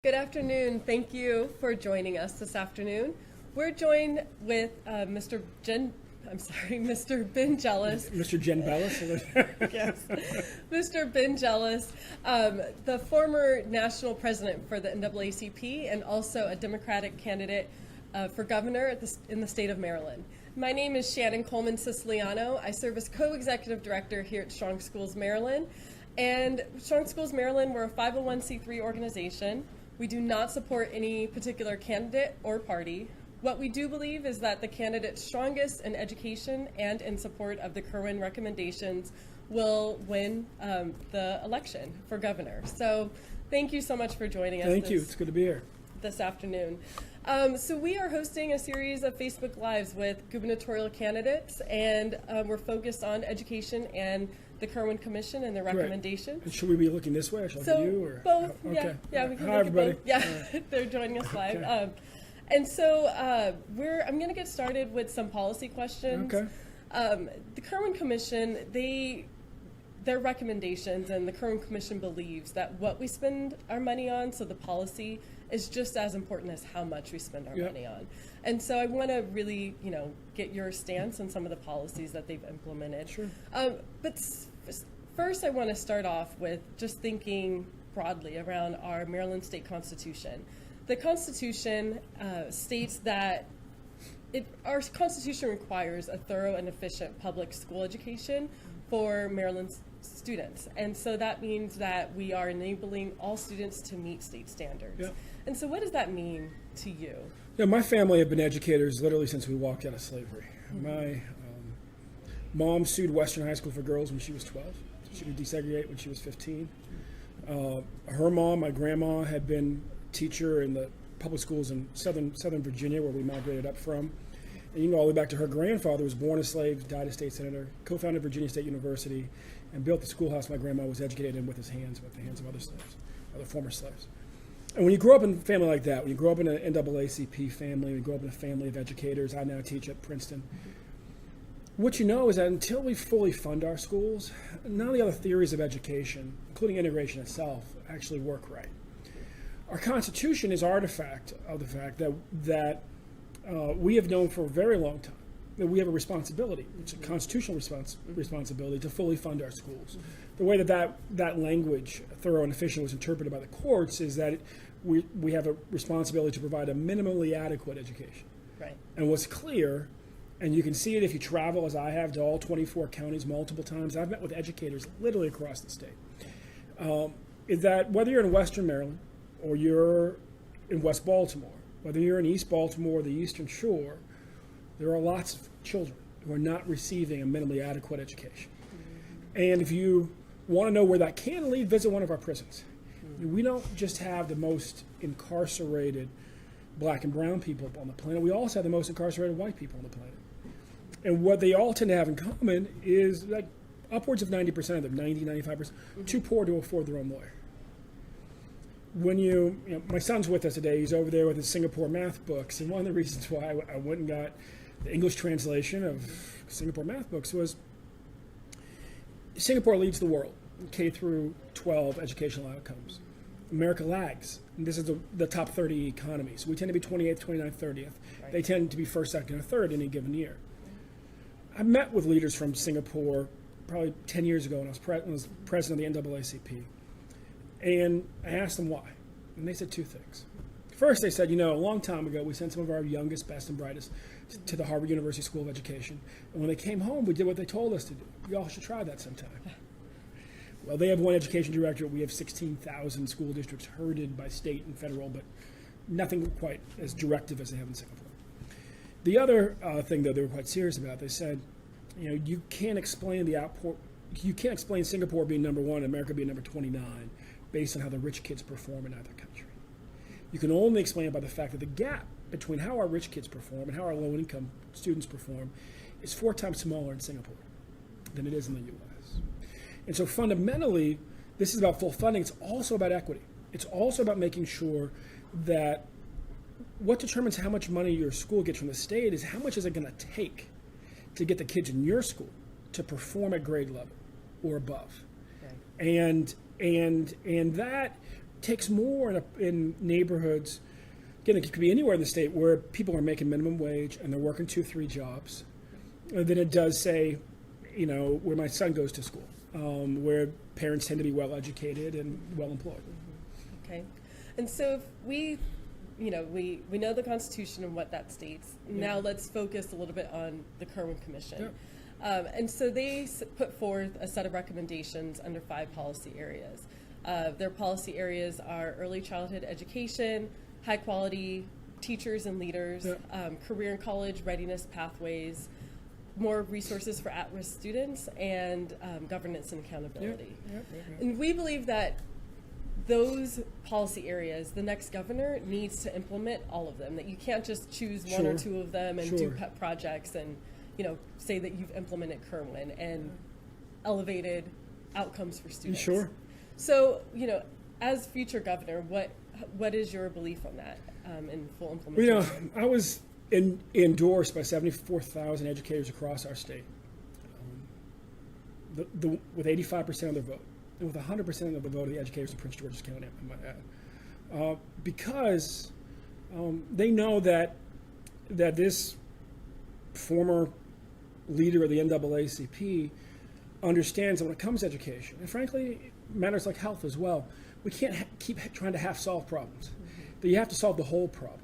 Good afternoon. Thank you for joining us this afternoon. We're joined with Mr. Ben Jealous. Mr. Jen Bellis? Yes. Mr. Ben Jealous, the former national president for the NAACP and also a Democratic candidate for governor in the state of Maryland. My name is Shannon Coleman Siciliano. I serve as co-executive director here at Strong Schools Maryland. And Strong Schools Maryland, we're a 501c3 organization. We do not support any particular candidate or party. What we do believe is that the candidate strongest in education and in support of the Kirwan recommendations will win the election for governor. So thank you so much for joining us. Thank you. It's good to be here. This afternoon. So we are hosting a series of Facebook Lives with gubernatorial candidates, and we're focused on education and the Kirwan Commission and their recommendation. And should we be looking this way, or shall I look at you? Or? Both. Okay. Yeah, we can Hi, look everybody. at both. Yeah, they're joining us live. Okay. And so I'm going to get started with some policy questions. Okay. The Kirwan Commission, their recommendations, and the Kirwan Commission believes that what we spend our money on, so the policy, is just as important as how much we spend our money on. And so I want to really, get your stance on some of the policies that they've implemented. Sure. But first I want to start off with just thinking broadly around our Maryland State Constitution. The Constitution states that our Constitution requires a thorough and efficient public school education for Maryland's students. And so that means that we are enabling all students to meet state standards. Yeah. And so what does that mean to you? Yeah, my family have been educators literally since we walked out of slavery. Mm-hmm. My mom sued Western High School for Girls when she was 12. She could desegregate when she was 15. Her mom, my grandma, had been teacher in the public schools in southern Virginia, where we migrated up from. And you can go all the way back to her grandfather, was born a slave, died a state senator, co-founded Virginia State University, and built the schoolhouse my grandma was educated in with the hands of other slaves, other former slaves. And when you grow up in a family like that, when you grow up in an NAACP family, when you grow up in a family of educators, I now teach at Princeton, what you know is that until we fully fund our schools, none of the other theories of education, including integration itself, actually work right. Our Constitution is artifact of the fact that we have known for a very long time that we have a responsibility, it's a constitutional responsibility to fully fund our schools. The way that language, thorough and efficient, was interpreted by the courts is that we have a responsibility to provide a minimally adequate education. Right. And what's clear, and you can see it if you travel, as I have, to all 24 counties multiple times, I've met with educators literally across the state, is that whether you're in Western Maryland or you're in West Baltimore, whether you're in East Baltimore or the Eastern Shore, there are lots of children who are not receiving a minimally adequate education. Mm-hmm. And if you want to know where that can lead, visit one of our prisons. Mm-hmm. We don't just have the most incarcerated black and brown people on the planet, we also have the most incarcerated white people on the planet. And what they all tend to have in common is like upwards of 90% of them, 90, 95%, too poor to afford their own lawyer. When my son's with us today, he's over there with his Singapore math books, and one of the reasons why I went and got the English translation of Singapore math books was Singapore leads the world in K through 12 educational outcomes. America lags. And this is the top 30 economies. We tend to be 28th, 29th, 30th. Right. They tend to be first, second, or third in any given year. I met with leaders from Singapore probably 10 years ago when I was president of the NAACP. And I asked them why. And they said two things. First, they said, a long time ago, we sent some of our youngest, best, and brightest to the Harvard University School of Education. And when they came home, we did what they told us to do. We all should try that sometime. Well, they have one education director. We have 16,000 school districts herded by state and federal, but nothing quite as directive as they have in Singapore. The other thing, though, they were quite serious about, they said, you can't explain Singapore being number one and America being number 29 based on how the rich kids perform in either country. You can only explain it by the fact that the gap between how our rich kids perform and how our low-income students perform is 4 times smaller in Singapore than it is in the U.S. And so fundamentally, this is about full funding. It's also about equity. It's also about making sure that what determines how much money your school gets from the state is how much is it going to take to get the kids in your school to perform at grade level or above. Okay. And that takes more in neighborhoods. Again, it could be anywhere in the state where people are making minimum wage and they're working 2-3 jobs, than it does, say, where my son goes to school, where parents tend to be well educated and well employed. Okay, and so if we know the Constitution and what that states. Now let's focus a little bit on the Kerwin Commission. And so they put forth a set of recommendations under 5 policy areas. Their policy areas are early childhood education, high quality teachers and leaders, career and college readiness pathways, more resources for at-risk students, and governance and accountability. And we believe that those policy areas, the next governor needs to implement all of them, that you can't just choose one or two of them and do pet projects and say that you've implemented Kerwin and elevated outcomes for students. So, as future governor, what is your belief on that in full implementation? I was endorsed by 74,000 educators across our state with 85% of their vote, and with 100% of the vote of the educators in Prince George's County, I might add, because they know that this former leader of the NAACP understands that when it comes to education, and frankly, matters like health as well, we can't keep trying to half-solve problems. That you have to solve the whole problem.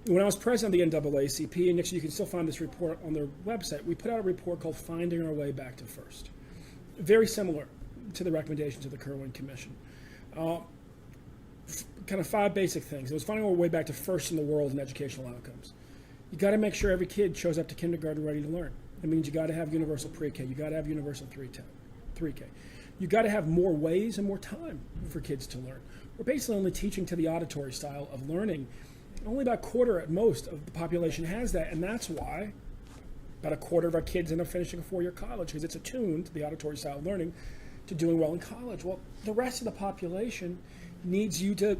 When I was president of the NAACP, and actually you can still find this report on their website, we put out a report called Finding Our Way Back to First. Very similar to the recommendations of the Kerwin Commission. Kind of 5 basic things. It was finding our way back to first in the world in educational outcomes. You got to make sure every kid shows up to kindergarten ready to learn. That means you got to have universal pre-K. You got to have universal 3K. You got to have more ways and more time for kids to learn. We're basically only teaching to the auditory style of learning. Only about a quarter at most of the population has that, and that's why about a quarter of our kids end up finishing a 4-year college, because it's attuned to the auditory style of learning to doing well in college. Well, the rest of the population needs you to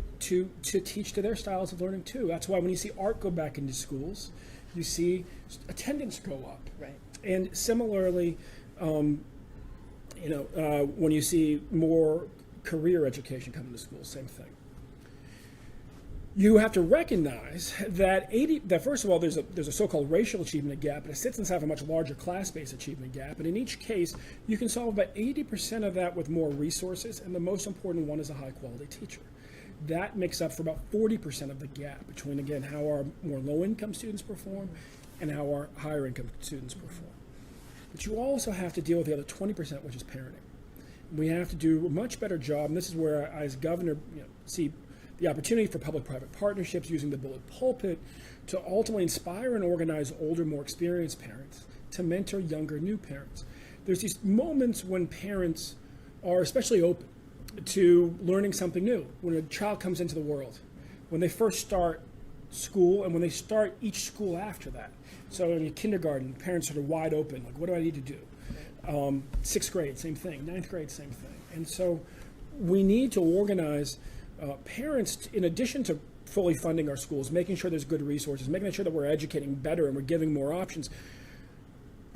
teach to their styles of learning too. That's why when you see art go back into schools, you see attendance go up. Right. And similarly, when you see more career education come into schools, same thing. You have to recognize that first of all, there's a so-called racial achievement gap, but it sits inside of a much larger class-based achievement gap. And in each case, you can solve about 80% of that with more resources, and the most important one is a high-quality teacher. That makes up for about 40% of the gap between, again, how our more low-income students perform and how our higher-income students perform. But you also have to deal with the other 20%, which is parenting. We have to do a much better job, and this is where I, as governor, see the opportunity for public-private partnerships using the bullet pulpit to ultimately inspire and organize older, more experienced parents to mentor younger, new parents. There's these moments when parents are especially open to learning something new. When a child comes into the world, when they first start school, and when they start each school after that. So in kindergarten, parents are wide open, like, what do I need to do? 6th grade, same thing. 9th grade, same thing. And so we need to organize parents, in addition to fully funding our schools, making sure there's good resources, making sure that we're educating better and we're giving more options,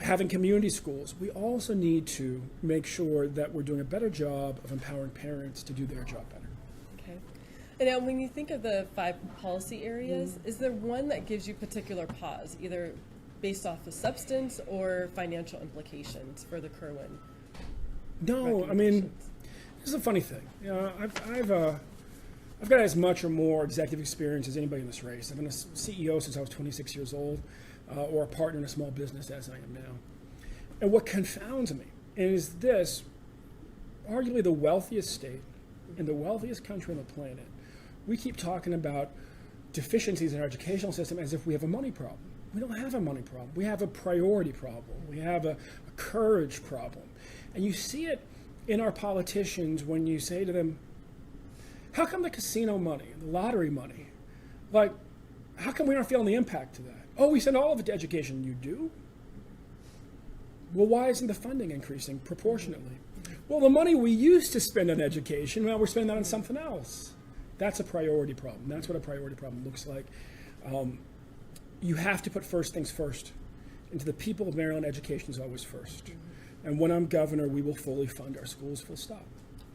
having community schools. We also need to make sure that we're doing a better job of empowering parents to do their job better. Okay. And now when you think of the 5 policy areas, is there one that gives you particular pause, either based off the substance or financial implications for the Kerwin? No, I mean, this is a funny thing. I've got as much or more executive experience as anybody in this race. I've been a CEO since I was 26 years old, or a partner in a small business as I am now. And what confounds me is this: arguably the wealthiest state in the wealthiest country on the planet, we keep talking about deficiencies in our educational system as if we have a money problem. We don't have a money problem. We have a priority problem. We have a courage problem. And you see it in our politicians when you say to them, how come the casino money, the lottery money, like, how come we aren't feeling the impact of that? Oh, we send all of it to education. You do? Well, why isn't the funding increasing proportionately? Well, the money we used to spend on education, well, we're spending that on something else. That's a priority problem. That's what a priority problem looks like. You have to put first things first. And to the people of Maryland, education is always first. And when I'm governor, we will fully fund our schools, full stop.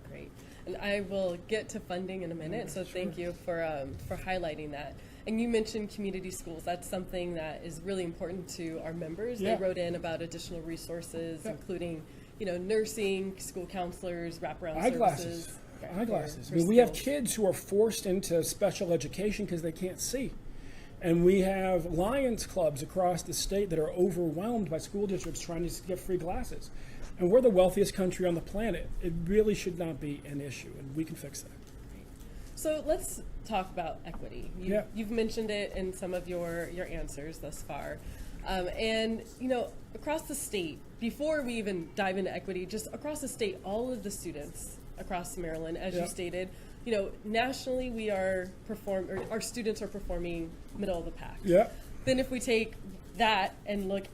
Great. And I will get to funding in a minute, so thank you for highlighting that. And you mentioned community schools. That's something that is really important to our members. Yeah. They wrote in about additional resources, including, nursing, school counselors, wraparound services. Eyeglasses. for I mean, we have skills. kids who are forced into special education because they can't see. And we have Lions clubs across the state that are overwhelmed by school districts trying to get free glasses. And we're the wealthiest country on the planet. It really should not be an issue, and we can fix that. So let's talk about equity. You've mentioned it in some of your answers thus far. And, across the state, before we even dive into equity, just across the state, all of the students across Maryland, as you stated, nationally we are our students are performing middle of the pack. Yeah. Then if we take that and look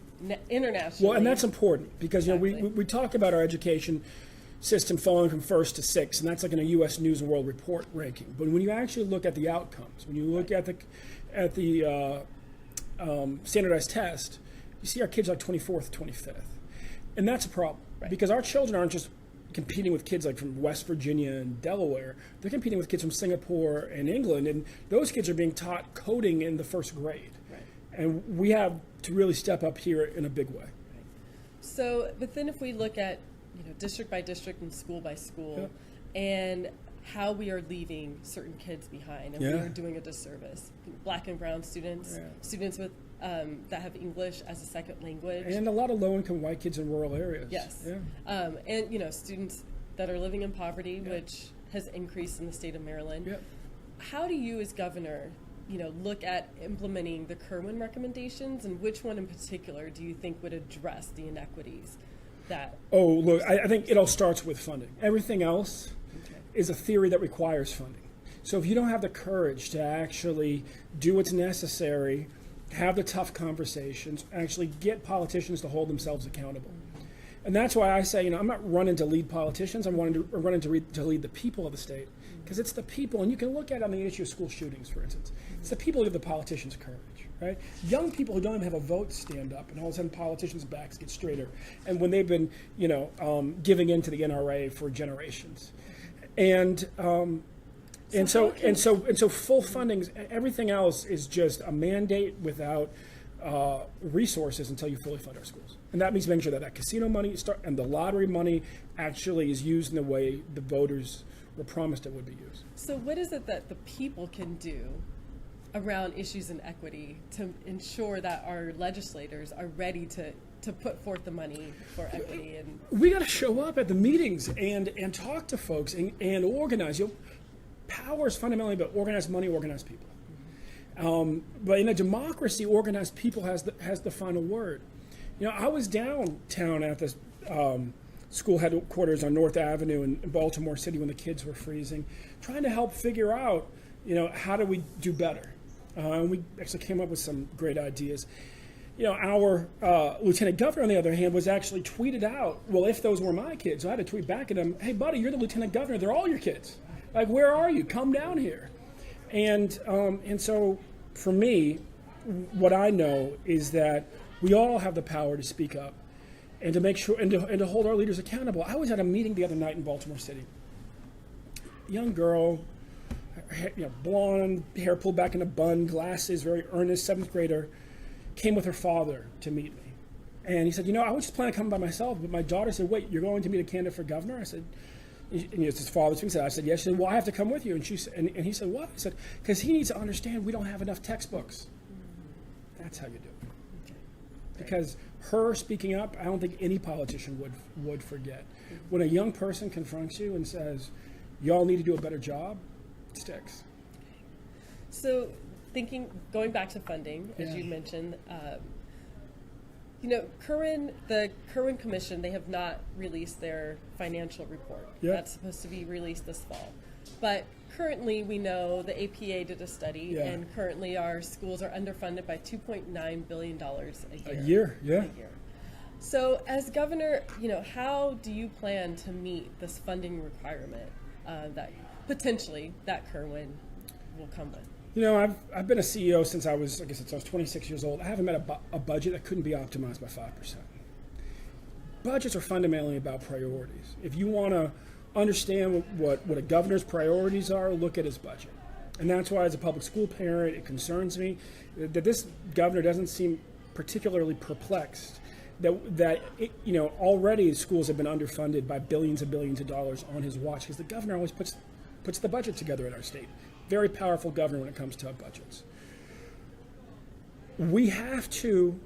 internationally. Well, and that's important because Exactly. we talk about our education system falling from first to sixth, and that's like in a U.S. News and World Report ranking. But when you actually look at the outcomes, when you look at the standardized test, you see our kids like 24th, 25th, and that's a problem because our children aren't just competing with kids like from West Virginia and Delaware. They're competing with kids from Singapore and England, and those kids are being taught coding in the first grade. Right. And we have to really step up here in a big way. So, but then if we look at district by district and school by school, and how we are leaving certain kids behind, and we are doing a disservice. Black and brown students, students with that have English as a second language, And a lot of low-income white kids in rural areas. yes, Yeah. and students that are living in poverty, which has increased in the state of Maryland. Yeah. How do you, as governor, look at implementing the Kerwin recommendations, and which one in particular do you think would address the inequities that? Oh, look, I think it all starts with funding. Everything else is a theory that requires funding. So if you don't have the courage to actually do what's necessary, have the tough conversations, actually get politicians to hold themselves accountable. And that's why I say, I'm not running to lead politicians. I'm running to lead the people of the state, because it's the people. And you can look at it on the issue of school shootings, for instance. It's the people who give the politicians courage, right? Young people who don't even have a vote stand up, and all of a sudden politicians' backs get straighter. And when they've been, giving in to the NRA for generations, and so full funding. Everything else is just a mandate without resources until you fully fund our schools. And that means making sure that casino money and the lottery money actually is used in the way the voters were promised it would be used. So what is it that the people can do around issues in equity to ensure that our legislators are ready to put forth the money for equity? And We got to show up at the meetings and talk to folks and organize. Power is fundamentally about organized money, organized people. But in a democracy, organized people has the final word. I was downtown at the school headquarters on North Avenue in Baltimore City when the kids were freezing, trying to help figure out, how do we do better? And we actually came up with some great ideas. Our lieutenant governor, on the other hand, was actually tweeted out, well, if those were my kids. So I had to tweet back at him, hey, buddy, you're the lieutenant governor. They're all your kids. Like, where are you? Come down here. And so for me, what I know is that we all have the power to speak up and to make sure and to hold our leaders accountable. I was at a meeting the other night in Baltimore City. Young girl, blonde, hair pulled back in a bun, glasses, very earnest, 7th grader, came with her father to meet me. And he said, I was just planning on coming by myself, but my daughter said, wait, you're going to meet a candidate for governor? I said, and it's his father speaking. I said, yes. She said, well, I have to come with you. And and he said, what? I said, because he needs to understand we don't have enough textbooks. That's how you do it. Because her speaking up, I don't think any politician would forget. When a young person confronts you and says, y'all need to do a better job, it sticks. so going back to funding, as you mentioned, the Kerwin Commission, they have not released their financial report. Yep. That's supposed to be released this fall. But currently, we know the APA did a study, and currently our schools are underfunded by $2.9 billion a year. A year. So as governor, how do you plan to meet this funding requirement that potentially that Kerwin will come with? I've been a CEO since I was 26 years old. I haven't met a budget that couldn't be optimized by 5%. Budgets are fundamentally about priorities. If you want to understand what a governor's priorities are, look at his budget. And that's why, as a public school parent, it concerns me that this governor doesn't seem particularly perplexed that already schools have been underfunded by billions and billions of dollars on his watch, because the governor always puts the budget together in our state. Very powerful governor when it comes to budgets. We have to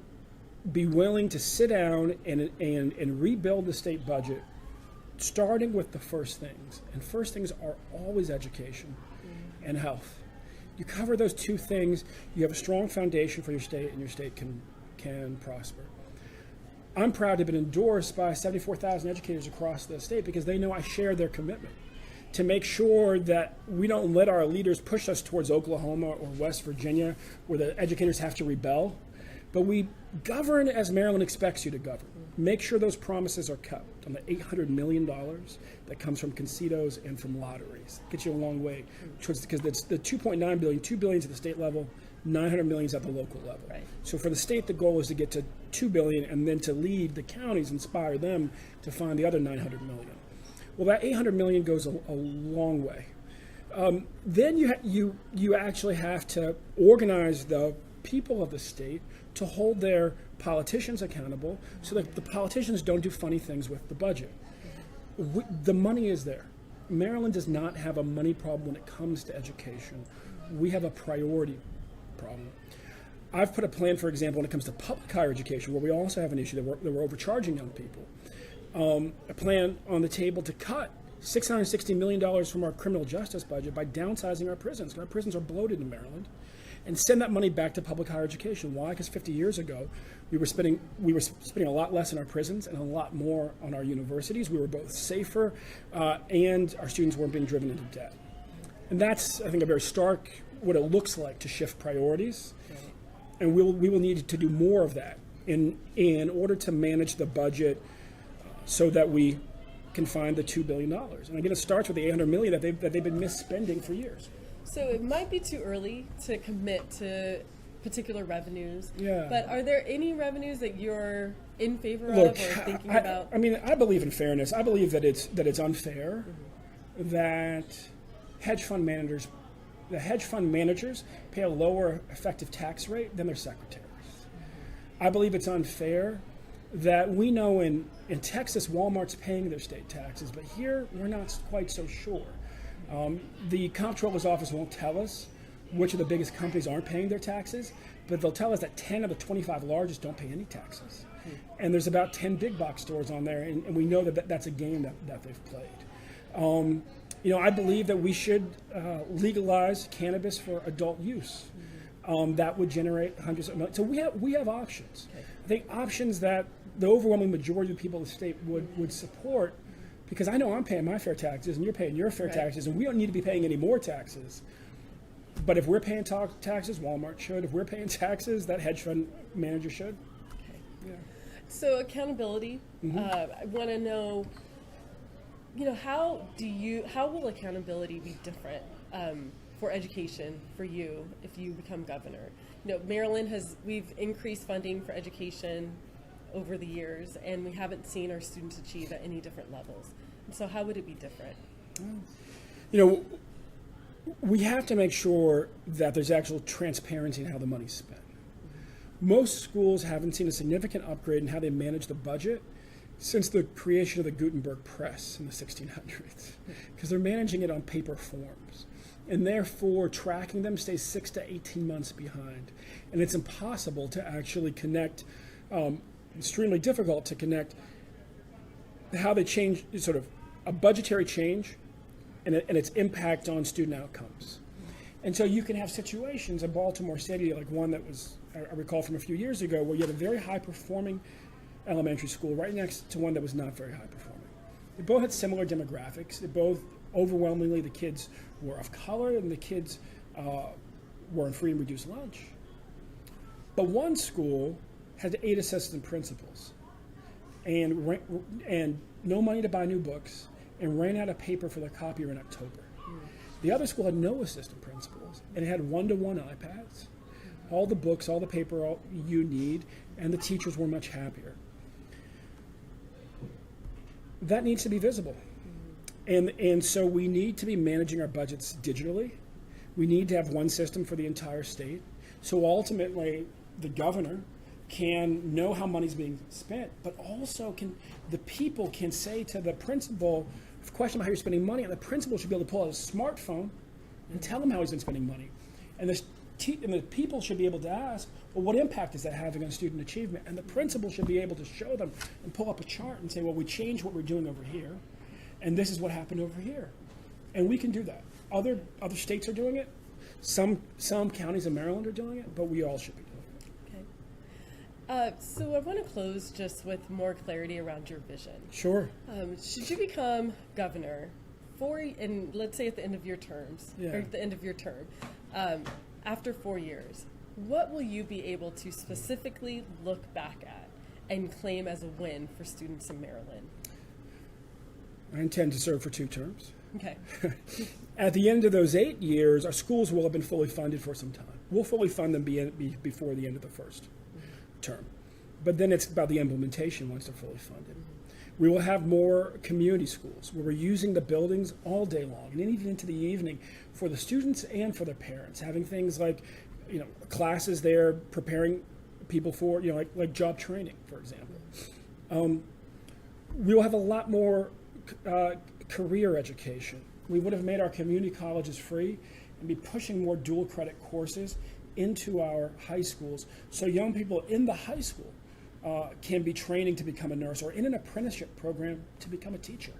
be willing to sit down and rebuild the state budget, starting with the first things. And first things are always education and health. You cover those two things, you have a strong foundation for your state, and your state can prosper. I'm proud to have been endorsed by 74,000 educators across the state because they know I share their commitment to make sure that we don't let our leaders push us towards Oklahoma or West Virginia, where the educators have to rebel, but we govern as Maryland expects you to govern. Make sure those promises are kept on the $800 million that comes from concedos and from lotteries. Gets you a long way, because it's the $2.9 billion, $2 billion at the state level, $900 million is at the local level. Right. So for the state, the goal is to get to $2 billion and then to lead the counties, inspire them to find the other $900 million. Well, that $800 million goes a long way. Then you actually have to organize the people of the state to hold their politicians accountable, so that the politicians don't do funny things with the budget. The money is there. Maryland does not have a money problem when it comes to education. We have a priority problem. I've put a plan, for example, when it comes to public higher education, where we also have an issue that we're overcharging young people. A plan on the table to cut $660 million from our criminal justice budget by downsizing our prisons. Our prisons are bloated in Maryland, and send that money back to public higher education. Why? Because 50 years ago, we were spending a lot less in our prisons and a lot more on our universities. We were both safer, and our students weren't being driven into debt. And that's, I think, a very stark what it looks like to shift priorities. And we will need to do more of that in order to manage the budget so that we can find the $2 billion. And again, it starts with the $800 million that they've been misspending for years. So it might be too early to commit to particular revenues. Yeah. But are there any revenues that you're in favor Look, of or thinking about? I believe in fairness. I believe that it's unfair that hedge fund managers pay a lower effective tax rate than their secretaries. I believe it's unfair that we know in Texas, Walmart's paying their state taxes, but here we're not quite so sure. The comptroller's office won't tell us which of the biggest companies aren't paying their taxes, but they'll tell us that 10 of the 25 largest don't pay any taxes. And there's about 10 big box stores on there, and we know that's a game that they've played. I believe that we should legalize cannabis for adult use. That would generate hundreds of millions. So we have options. I think options that the overwhelming majority of the people of the state would support, because I know I'm paying my fair taxes and you're paying your fair taxes, and we don't need to be paying any more taxes. But if we're paying taxes, Walmart should. If we're paying taxes, that hedge fund manager should. Okay. Yeah. So accountability, I want to know, how will accountability be different for education for you if you become governor? Maryland we've increased funding for education over the years, and we haven't seen our students achieve at any different levels. And so how would it be different? We have to make sure that there's actual transparency in how the money's spent. Most schools haven't seen a significant upgrade in how they manage the budget since the creation of the Gutenberg press in the 1600s, because they're managing it on paper forms. And therefore, tracking them stays 6 to 18 months behind. And it's impossible to actually connect, extremely difficult to connect how they change, sort of a budgetary change and its impact on student outcomes. And so you can have situations in Baltimore City, like one that was, I recall from a few years ago, where you had a very high-performing elementary school right next to one that was not very high-performing. They both had similar demographics. They both, overwhelmingly, the kids were of color and the kids were on free and reduced lunch. But one school had 8 assistant principals and no money to buy new books, and ran out of paper for their copier in October. The other school had no assistant principals, and it had 1-to-1 iPads, all the books, all the paper all you need, and the teachers were much happier. That needs to be visible. And so we need to be managing our budgets digitally. We need to have one system for the entire state. So ultimately, the governor can know how money's being spent, but also the people can say to the principal, question about how you're spending money, and the principal should be able to pull out his smartphone and tell him how he's been spending money. And the people should be able to ask, well, what impact is that having on student achievement? And the principal should be able to show them and pull up a chart and say, well, we changed what we're doing over here, and this is what happened over here. And we can do that. Other states are doing it. Some counties in Maryland are doing it, but we all should be doing it. Okay. So I want to close just with more clarity around your vision. Sure. Should you become governor and let's say at the end of your terms, or at the end of your term, after 4 years, what will you be able to specifically look back at and claim as a win for students in Maryland? I intend to serve for 2 terms. Okay. At the end of those 8 years, our schools will have been fully funded for some time. We'll fully fund them before the end of the first term. But then it's about the implementation once they're fully funded. We will have more community schools where we're using the buildings all day long and even into the evening for the students and for their parents, having things like, classes there preparing people for, like job training, for example. We will have a lot more career education. We would have made our community colleges free and be pushing more dual credit courses into our high schools so young people in the high school can be training to become a nurse or in an apprenticeship program to become a teacher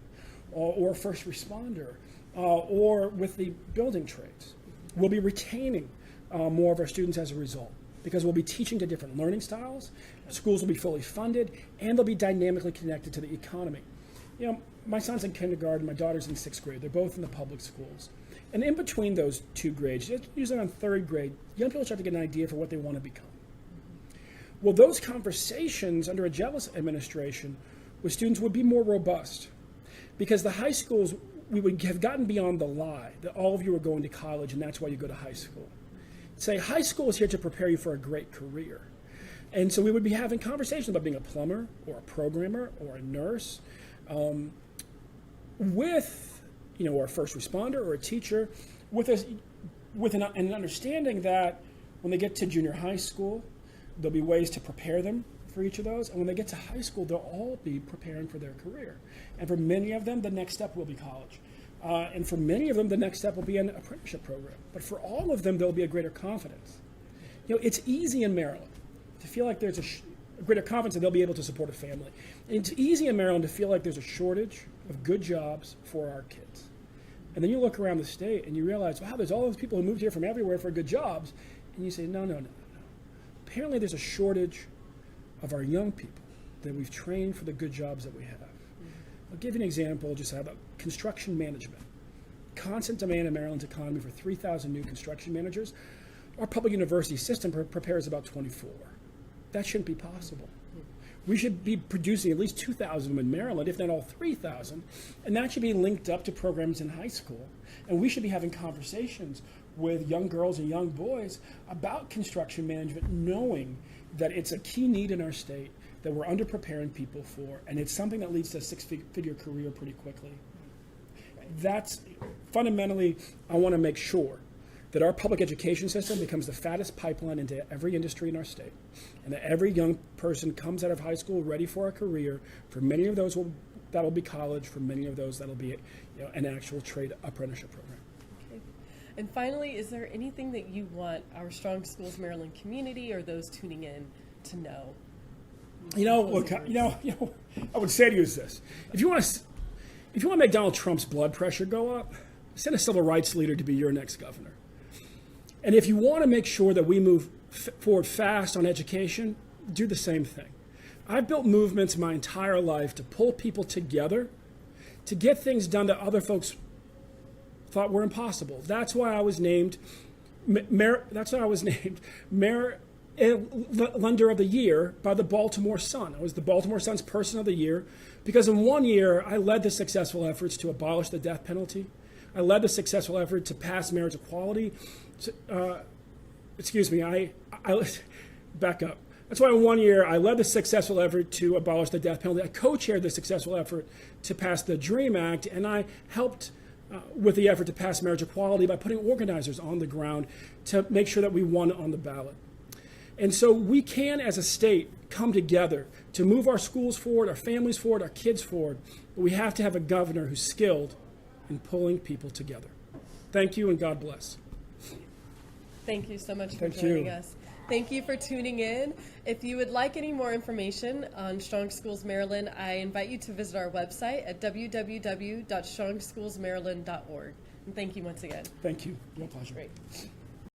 or a first responder or with the building trades. We'll be retaining more of our students as a result because we'll be teaching to different learning styles. Schools will be fully funded and they'll be dynamically connected to the economy. My son's in kindergarten, my daughter's in 6th grade. They're both in the public schools. And in between those 2 grades, usually on 3rd grade, young people start to get an idea for what they want to become. Well, those conversations under a jealous administration with students would be more robust because the high schools, we would have gotten beyond the lie that all of you are going to college and that's why you go to high school. Say, high school is here to prepare you for a great career. And so we would be having conversations about being a plumber or a programmer or a nurse with, or a first responder or a teacher with an understanding that when they get to junior high school, there'll be ways to prepare them for each of those. And when they get to high school, they'll all be preparing for their career. And for many of them, the next step will be college. And for many of them, the next step will be an apprenticeship program. But for all of them, there'll be a greater confidence. It's easy in Maryland to feel like there's a greater confidence that they'll be able to support a family. And it's easy in Maryland to feel like there's a shortage of good jobs for our kids. And then you look around the state and you realize, wow, there's all those people who moved here from everywhere for good jobs. And you say, no. Apparently there's a shortage of our young people that we've trained for the good jobs that we have. I'll give you an example, just about construction management. Constant demand in Maryland's economy for 3,000 new construction managers. Our public university system prepares about 24. That shouldn't be possible. We should be producing at least 2,000 of them in Maryland, if not all 3,000, and that should be linked up to programs in high school. And we should be having conversations with young girls and young boys about construction management, knowing that it's a key need in our state that we're under-preparing people for, and it's something that leads to a 6-figure career pretty quickly. That's fundamentally, I want to make sure that our public education system becomes the fattest pipeline into every industry in our state, and that every young person comes out of high school ready for a career. For many of those, that'll be college. For many of those, that'll be an actual trade apprenticeship program. Okay. And finally, is there anything that you want our Strong Schools Maryland community or those tuning in to know? Look, I would say to you is this: if you want to make Donald Trump's blood pressure go up, send a civil rights leader to be your next governor. And if you want to make sure that we move forward fast on education, do the same thing. I've built movements my entire life to pull people together to get things done that other folks thought were impossible. That's why I was named Mayor Lender of the Year by the Baltimore Sun. I was the Baltimore Sun's Person of the Year because in 1 year I led the successful efforts to abolish the death penalty. I led the successful effort to pass marriage equality. I back up. That's why in 1 year I led the successful effort to abolish the death penalty. I co-chaired the successful effort to pass the DREAM Act, and I helped with the effort to pass marriage equality by putting organizers on the ground to make sure that we won on the ballot. And so we can, as a state, come together to move our schools forward, our families forward, our kids forward. But we have to have a governor who's skilled in pulling people together. Thank you, and God bless. Thank you so much for Thank joining you. us. Thank you for tuning in. If you would like any more information on Strong Schools Maryland, I invite you to visit our website at www.strongschoolsmaryland.org. And thank you once again. Thank you. Real pleasure. Great.